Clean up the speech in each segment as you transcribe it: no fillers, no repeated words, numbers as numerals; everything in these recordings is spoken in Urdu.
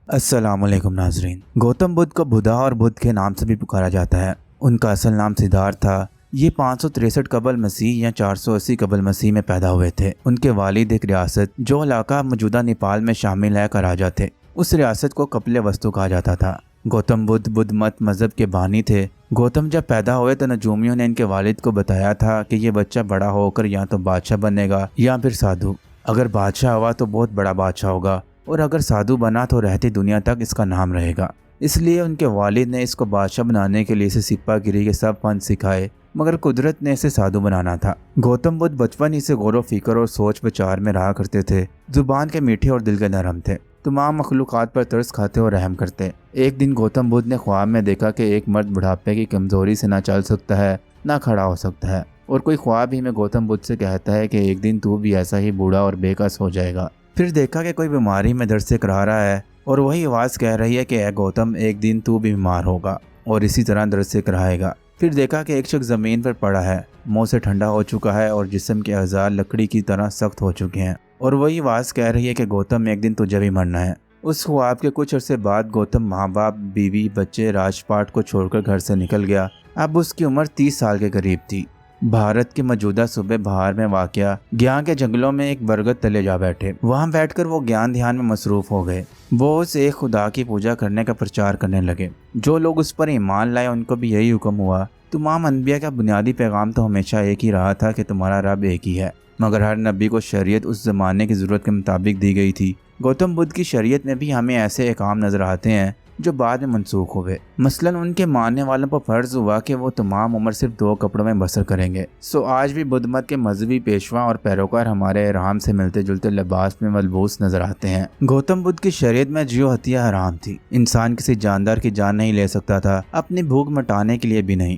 السلام علیکم ناظرین۔ گوتم بدھ کو بدھا اور بدھ کے نام سے بھی پکارا جاتا ہے۔ ان کا اصل نام سدھارتھ تھا۔ یہ 563 قبل مسیح یا 480 قبل مسیح میں پیدا ہوئے تھے۔ ان کے والد ایک ریاست جو علاقہ موجودہ نیپال میں شامل ہے کا راجا تھے۔ اس ریاست کو کپل وستو کہا جاتا تھا۔ گوتم بدھ بدھ مت مذہب کے بانی تھے۔ گوتم جب پیدا ہوئے تو نجومیوں نے ان کے والد کو بتایا تھا کہ یہ بچہ بڑا ہو کر یا تو بادشاہ بنے گا یا پھر سادھو۔ اگر بادشاہ ہوا تو بہت بڑا بادشاہ ہوگا اور اگر سادھو بنا تو رہتی دنیا تک اس کا نام رہے گا۔ اس لیے ان کے والد نے اس کو بادشاہ بنانے کے لیے اسے سپاہ گیری کے سب فن سکھائے، مگر قدرت نے اسے سادھو بنانا تھا۔ گوتم بدھ بچپن ہی سے غور و فکر اور سوچ بچار میں رہا کرتے تھے۔ زبان کے میٹھے اور دل کے نرم تھے۔ تمام مخلوقات پر ترس کھاتے اور رحم کرتے۔ ایک دن گوتم بدھ نے خواب میں دیکھا کہ ایک مرد بڑھاپے کی کمزوری سے نہ چل سکتا ہے نہ کھڑا ہو سکتا ہے، اور کوئی خواب ہی میں گوتم بدھ سے کہتا ہے کہ ایک دن تو بھی ایسا ہی بوڑھا اور بے کس ہو جائے گا۔ پھر دیکھا کہ کوئی بیماری میں درد سے کرا رہا ہے اور وہی آواز کہہ رہی ہے کہ اے گوتم، ایک دن تو بھی بیمار ہوگا اور اسی طرح درد سے کراہے گا۔ پھر دیکھا کہ ایک شخص زمین پر پڑا ہے، منہ سے ٹھنڈا ہو چکا ہے اور جسم کے اعضاء لکڑی کی طرح سخت ہو چکے ہیں، اور وہی آواز کہہ رہی ہے کہ گوتم، ایک دن تجھے بھی مرنا ہے۔ اس خواب کے کچھ عرصے بعد گوتم ماں باپ، بیوی، بچے، راج پاٹ کو چھوڑ کر گھر سے نکل گیا۔ اب اس کی عمر 30 سال کے قریب تھی۔ بھارت کے موجودہ صوبے بہار میں واقع گیان کے جنگلوں میں ایک برگد تلے جا بیٹھے۔ وہاں بیٹھ کر وہ گیان دھیان میں مصروف ہو گئے۔ وہ اس ایک خدا کی پوجا کرنے کا پرچار کرنے لگے۔ جو لوگ اس پر ایمان لائے ان کو بھی یہی حکم ہوا۔ تمام انبیاء کا بنیادی پیغام تو ہمیشہ ایک ہی رہا تھا کہ تمہارا رب ایک ہی ہے، مگر ہر نبی کو شریعت اس زمانے کی ضرورت کے مطابق دی گئی تھی۔ گوتم بدھ کی شریعت میں بھی ہمیں ایسے احکام نظر آتے ہیں جو بعد میں منسوخ ہوئے۔ مثلاً ان کے ماننے والوں پر فرض ہوا کہ وہ تمام عمر صرف 2 کپڑوں میں بسر کریں گے۔ آج بھی بدھ مت کے مذہبی پیشوا اور پیروکار ہمارے احرام سے ملتے جلتے لباس میں ملبوس نظر آتے ہیں۔ گوتم بدھ کی شریعت میں جیو ہتیا حرام تھی۔ انسان کسی جاندار کی جان نہیں لے سکتا تھا، اپنی بھوک مٹانے کے لیے بھی نہیں۔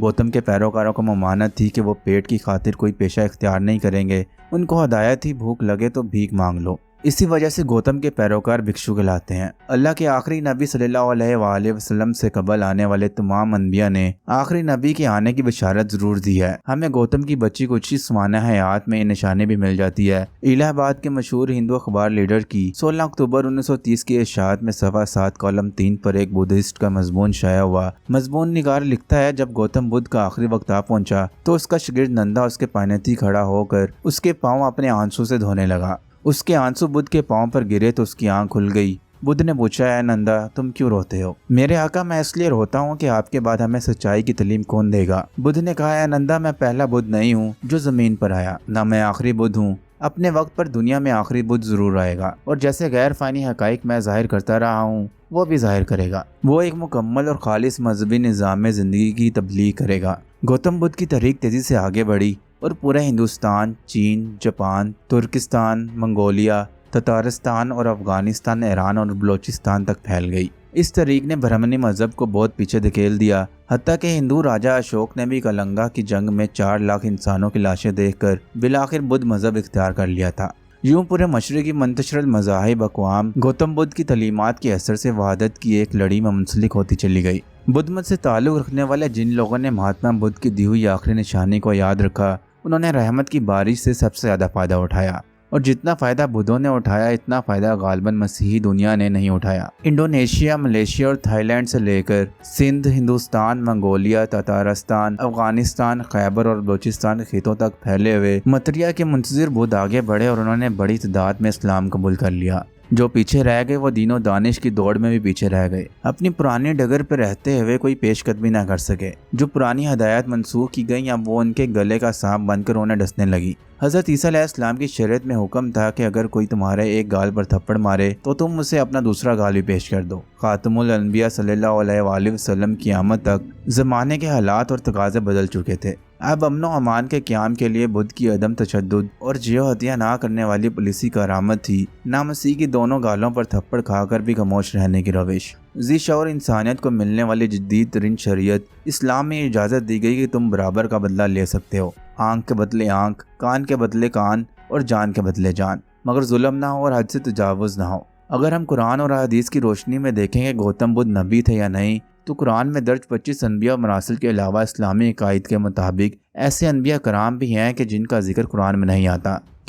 گوتم کے پیروکاروں کو ممانت تھی کہ وہ پیٹ کی خاطر کوئی پیشہ اختیار نہیں کریں گے۔ ان کو ہدایت تھی بھوک لگے تو بھیک مانگ لو۔ اسی وجہ سے گوتم کے پیروکار بھکشو کہلاتے ہیں۔ اللہ کے آخری نبی صلی اللہ علیہ وآلہ وسلم سے قبل آنے والے تمام انبیاء نے آخری نبی کے آنے کی بشارت ضرور دی ہے۔ ہمیں گوتم کی بچی کو اچھی سوانح حیات میں نشانی بھی مل جاتی ہے۔ الہ آباد کے مشہور ہندو اخبار لیڈر کی 16 اکتوبر 1930 کی اشاعت میں صفحہ 7 کالم 3 پر ایک بدھسٹ کا مضمون شائع ہوا۔ مضمون نگار لکھتا ہے، جب گوتم بدھ کا آخری وقت آ پہنچا تو اس کا شاگرد نندا اس کے پائنتی کھڑا ہو کر اس کے پاؤں اپنے آنسو سے دھونے لگا۔ اس کے آنسو بدھ کے پاؤں پر گرے تو اس کی آنکھ کھل گئی۔ بدھ نے پوچھا، اے نندا، تم کیوں روتے ہو؟ میرے آقا، میں اس لیے روتا ہوں کہ آپ کے بعد ہمیں سچائی کی تعلیم کون دے گا؟ بدھ نے کہا، اے نندا، میں پہلا بدھ نہیں ہوں جو زمین پر آیا، نہ میں آخری بدھ ہوں۔ اپنے وقت پر دنیا میں آخری بدھ ضرور آئے گا، اور جیسے غیر فانی حقائق میں ظاہر کرتا رہا ہوں وہ بھی ظاہر کرے گا۔ وہ ایک مکمل اور خالص مذہبی نظام میں زندگی کی تبلیغ کرے گا۔ گوتم بدھ کی تحریک تیزی سے آگے بڑھی اور پورے ہندوستان، چین، جاپان، ترکستان، منگولیا، تتارستان اور افغانستان، ایران اور بلوچستان تک پھیل گئی۔ اس تحریک نے برہمنی مذہب کو بہت پیچھے دھکیل دیا، حتیٰ کہ ہندو راجا اشوک نے بھی کلنگا کی جنگ میں 4 لاکھ انسانوں کی لاشیں دیکھ کر بالآخر بدھ مذہب اختیار کر لیا تھا۔ یوں پورے مشرقی منتشر المذاہب اقوام گوتم بدھ کی تعلیمات کے اثر سے وحدت کی ایک لڑی میں منسلک ہوتی چلی گئی۔ بدھ مت سے تعلق رکھنے والے جن لوگوں نے مہاتما بدھ کی دی ہوئی آخری نشانی کو یاد رکھا، انہوں نے رحمت کی بارش سے سب سے زیادہ فائدہ اٹھایا، اور جتنا فائدہ بدھوں نے اٹھایا اتنا فائدہ غالباً مسیحی دنیا نے نہیں اٹھایا۔ انڈونیشیا، ملیشیا اور تھائی لینڈ سے لے کر سندھ، ہندوستان، منگولیا، تتارستان، افغانستان، خیبر اور بلوچستان کے خطوں تک پھیلے ہوئے متریا کے منتظر بدھ آگے بڑھے اور انہوں نے بڑی تعداد میں اسلام قبول کر لیا۔ جو پیچھے رہ گئے وہ دین و دانش کی دوڑ میں بھی پیچھے رہ گئے، اپنی پرانی ڈگر پہ رہتے ہوئے کوئی پیش قدمی نہ کر سکے۔ جو پرانی ہدایات منسوخ کی گئیں اب وہ ان کے گلے کا سانپ بن کر انہیں ڈسنے لگی۔ حضرت عیسیٰ علیہ السلام کی شریعت میں حکم تھا کہ اگر کوئی تمہارے ایک گال پر تھپڑ مارے تو تم اسے اپنا دوسرا گال بھی پیش کر دو۔ خاتم الانبیاء صلی اللہ علیہ وآلہ وسلم کی آمد تک زمانے کے حالات اور تقاضے بدل چکے تھے۔ اب امن و امان کے قیام کے لیے بدھ کی عدم تشدد اور جیو ہتیا نہ کرنے والی پالیسی کا علامت تھی نہ مسیح کی دونوں گالوں پر تھپڑ کھا کر بھی خاموش رہنے کی روش۔ ذی شعور انسانیت کو ملنے والی جدید ترین شریعت اسلام میں اجازت دی گئی کہ تم برابر کا بدلہ لے سکتے ہو، آنکھ کے بدلے آنکھ، کان کے بدلے کان اور جان کے بدلے جان، مگر ظلم نہ ہو اور حد سے تجاوز نہ ہو۔ اگر ہم قرآن اور حدیث کی روشنی میں دیکھیں کہ گوتم بدھ نبی تھے یا نہیں، تو قرآن میں درج 25 انبیاء اور مراسل کے علاوہ اسلامی عقائد کے مطابق ایسے انبیاء کرام بھی ہیں کہ جن کا ذکر قرآن میں نہیں آتا۔